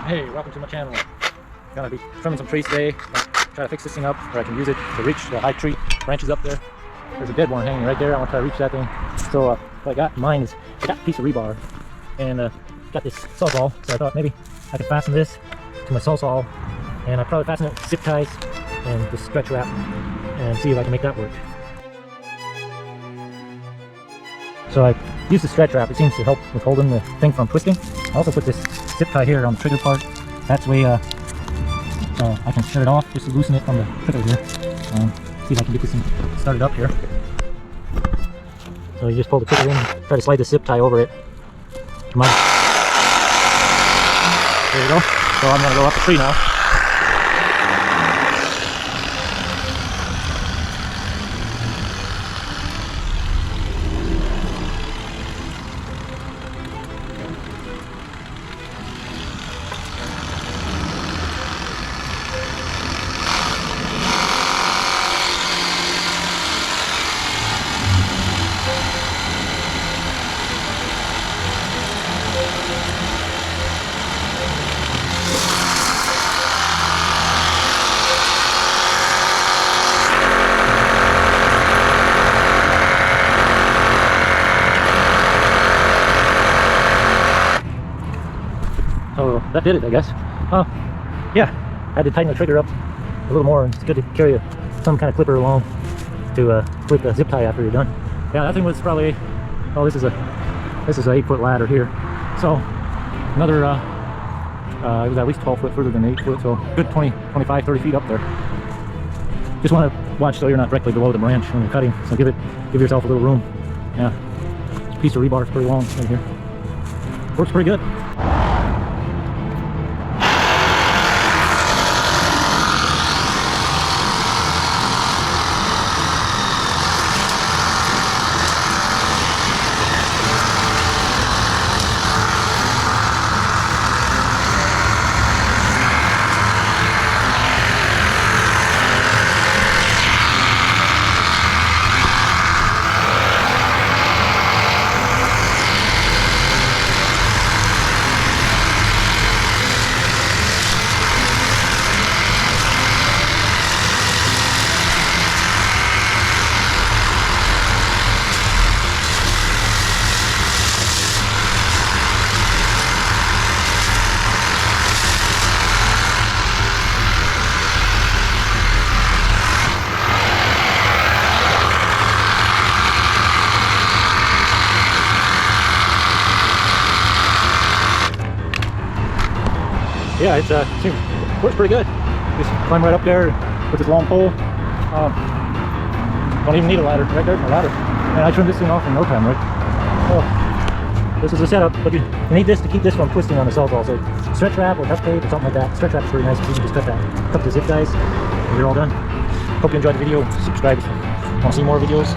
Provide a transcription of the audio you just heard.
Hey, welcome to my channel. Gonna be trimming some trees today. Try to fix this thing up where I can use it to reach the high tree branches up there. There's a dead one hanging right there. I want to try to reach that thing. So what I got in mind is I got a piece of rebar and got this Sawzall. So I thought maybe I could fasten this to my Sawzall, and I'll probably fasten it with zip ties and just stretch wrap and see if I can make that work. So I use the stretch wrap. It seems to help with holding the thing from twisting. I also put this zip tie here on the trigger part. That's way I can shut it off just to loosen it from the trigger here. See if I can get this thing started up here. So you just pull the trigger in, try to slide the zip tie over it. Come on. There you go. So I'm gonna go up the tree now. So that did it, I guess. Yeah, I had to tighten the trigger up a little more, and it's good to carry some kind of clipper along to clip the zip tie after you're done. Yeah, that thing was probably, oh, this is an 8-foot ladder here. So another, it was at least 12 foot further than 8 foot, so good 20, 25, 30 feet up there. Just want to watch so you're not directly below the branch when you're cutting, so give yourself a little room. Yeah, this piece of rebar is pretty long right here. Works pretty good. Yeah, it works pretty good. Just climb right up there with this long pole. Don't even need a ladder. Right there's my ladder. And I trimmed this thing off in no time, right? So this is a setup, but you need this to keep this from twisting on the Sawzall. So stretch wrap or duct tape or something like that. Stretch wrap is pretty nice because you can just cut the zip ties, and you're all done. Hope you enjoyed the video. Subscribe if you want to see more videos.